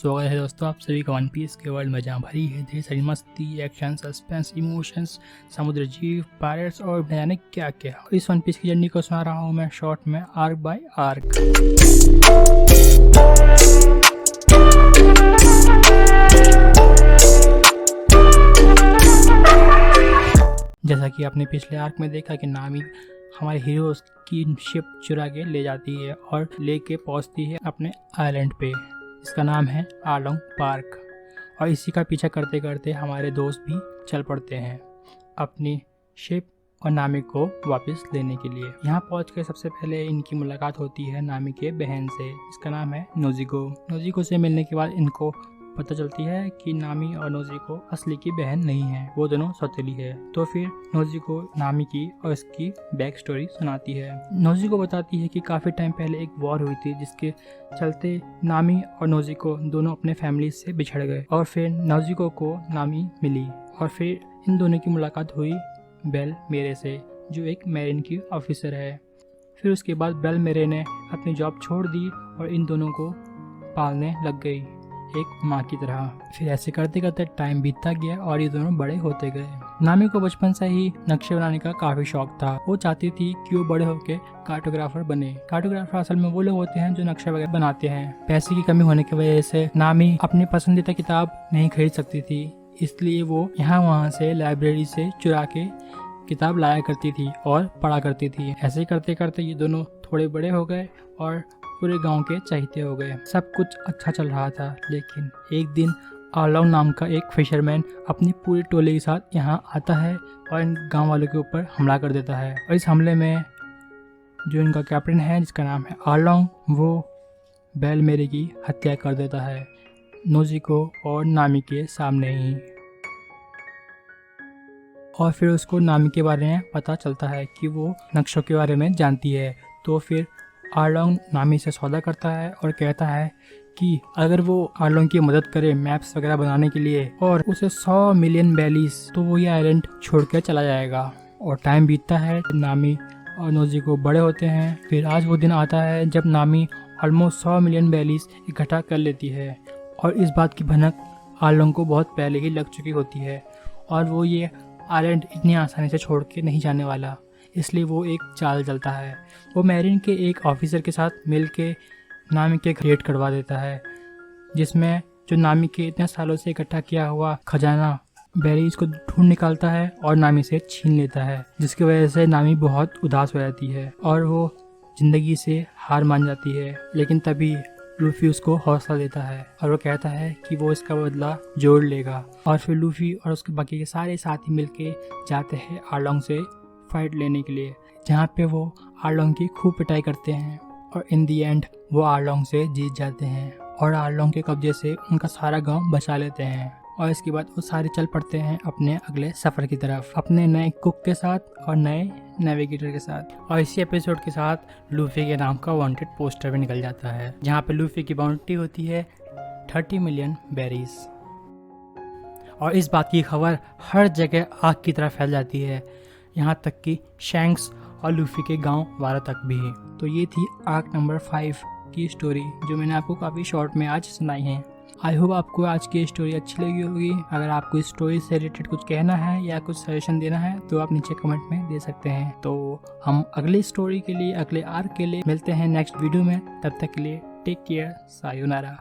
स्वागत है दोस्तों आप सभी का वन पीस के वर्ल्ड में, जहाँ भरी है ढेर सारी मस्ती, एक्शन, सस्पेंस, इमोशंस, समुद्र जीव, पायरेट्स और न जाने क्या क्या। इस वन पीस की जर्नी को सुना रहा हूँ मैं शॉर्ट में, आर्क बाय आर्क। जैसा कि आपने पिछले आर्क में देखा कि नामी हमारे हीरोज की शिप चुरा के ले जाती है और लेके पहुंचती है अपने आइलैंड पे। इसका नाम है आलोंग पार्क। और इसी का पीछा करते करते हमारे दोस्त भी चल पड़ते हैं अपनी शिप और नामी को वापस लेने के लिए। यहाँ पहुँच के सबसे पहले इनकी मुलाकात होती है नामी के बहन से, इसका नाम है नोजिको। नोजिको से मिलने के बाद इनको पता चलती है कि नामी और नोजिको असली की बहन नहीं है, वो दोनों सौतेली है। तो फिर नोजिको नामी की और इसकी बैक स्टोरी सुनाती है। नोजिको बताती है कि काफ़ी टाइम पहले एक वॉर हुई थी जिसके चलते नामी और नोजिको दोनों अपने फैमिली से बिछड़ गए और फिर नोजिको को नामी मिली और फिर इन दोनों की मुलाकात हुई बेल मेरे से, जो एक मैरीन की ऑफिसर है। फिर उसके बाद बेल मेरे ने अपनी जॉब छोड़ दी और इन दोनों को पालने लग गई एक माँ की तरह। फिर ऐसे करते करते टाइम बीतता गया और ये दोनों बड़े होते गए। नामी को बचपन से ही नक्शे बनाने का काफी शौक था। वो चाहती थी कि वो बड़े होकर कार्टोग्राफर बने। कार्टोग्राफर असल में वो लोग होते हैं जो नक्शे वगैरह बनाते हैं। पैसे की कमी होने की वजह से नामी अपनी पसंदीदा किताब नहीं खरीद सकती थी, इसलिए वो यहाँ वहाँ से लाइब्रेरी से चुरा के किताब लाया करती थी और पढ़ा करती थी। ऐसे करते करते ये दोनों थोड़े बड़े हो गए और पूरे गांव के चहेते हो गए। सब कुछ अच्छा चल रहा था, लेकिन एक दिन आलोंग नाम का एक फिशरमैन अपनी पूरी टोली के साथ यहाँ आता है और इन गांव वालों के ऊपर हमला कर देता है। और इस हमले में जो इनका कैप्टन है जिसका नाम है आलोंग, वो बेल मेरी की हत्या कर देता है नोजिको और नामी के सामने ही। और फिर उसको नामी के बारे में पता चलता है कि वो नक्शों के बारे में जानती है। तो फिर आलोंग नामी से सौदा करता है और कहता है कि अगर वो आलोंग की मदद करे मैप्स वगैरह बनाने के लिए और उसे 100 मिलियन बैलीज, तो वो ये आइलैंड छोड़ कर चला जाएगा। और टाइम बीतता है, नामी और नोजिको बड़े होते हैं। फिर आज वो दिन आता है जब नामी ऑलमोस्ट 100 मिलियन बैलीज इकट्ठा कर लेती है और इस बात की भनक आलोंग को बहुत पहले ही लग चुकी होती है और वो ये आइलैंड इतनी आसानी से छोड़ के नहीं जाने वाला, इसलिए वो एक चाल चलता है। वो मैरीन के एक ऑफिसर के साथ मिल के नामी के क्रिएट करवा देता है, जिसमें जो नामी के इतने सालों से इकट्ठा किया हुआ खजाना बैरीज को ढूंढ निकालता है और नामी से छीन लेता है, जिसकी वजह से नामी बहुत उदास हो जाती है और वो जिंदगी से हार मान जाती है। लेकिन तभी लूफी उसको हौसला देता है और वो कहता है कि वो इसका बदला जोड़ लेगा। और फिर लूफी और उसके बाकी के सारे साथी मिलके जाते हैं आलोंग से फाइट लेने के लिए, जहाँ पे वो आलोंग की खूब पिटाई करते हैं और इन दी एंड वो आलोंग से जीत जाते हैं और आलोंग के कब्जे से उनका सारा गांव बचा लेते हैं। और इसके बाद वो सारे चल पड़ते हैं अपने अगले सफर की तरफ, अपने नए कुक के साथ और नए नेविगेटर के साथ। और इसी एपिसोड के साथ लूफी के नाम का वांटेड पोस्टर भी निकल जाता है, जहाँ पे लूफी की बाउंड्री होती है 30 मिलियन बेरीज। और इस बात की खबर हर जगह आग की तरह फैल जाती है, यहाँ तक कि शैंक्स और लूफी के गांव वाला तक भी। तो ये थी आर्क नंबर 5 की स्टोरी, जो मैंने आपको काफ़ी शॉर्ट में आज सुनाई है। आई होप आपको आज की स्टोरी अच्छी लगी होगी। अगर आपको इस स्टोरी से रिलेटेड कुछ कहना है या कुछ सजेशन देना है तो आप नीचे कमेंट में दे सकते हैं। तो हम अगली स्टोरी के लिए, अगले आर्क के लिए मिलते हैं नेक्स्ट वीडियो में। तब तक के लिए टेक केयर, सायोनारा।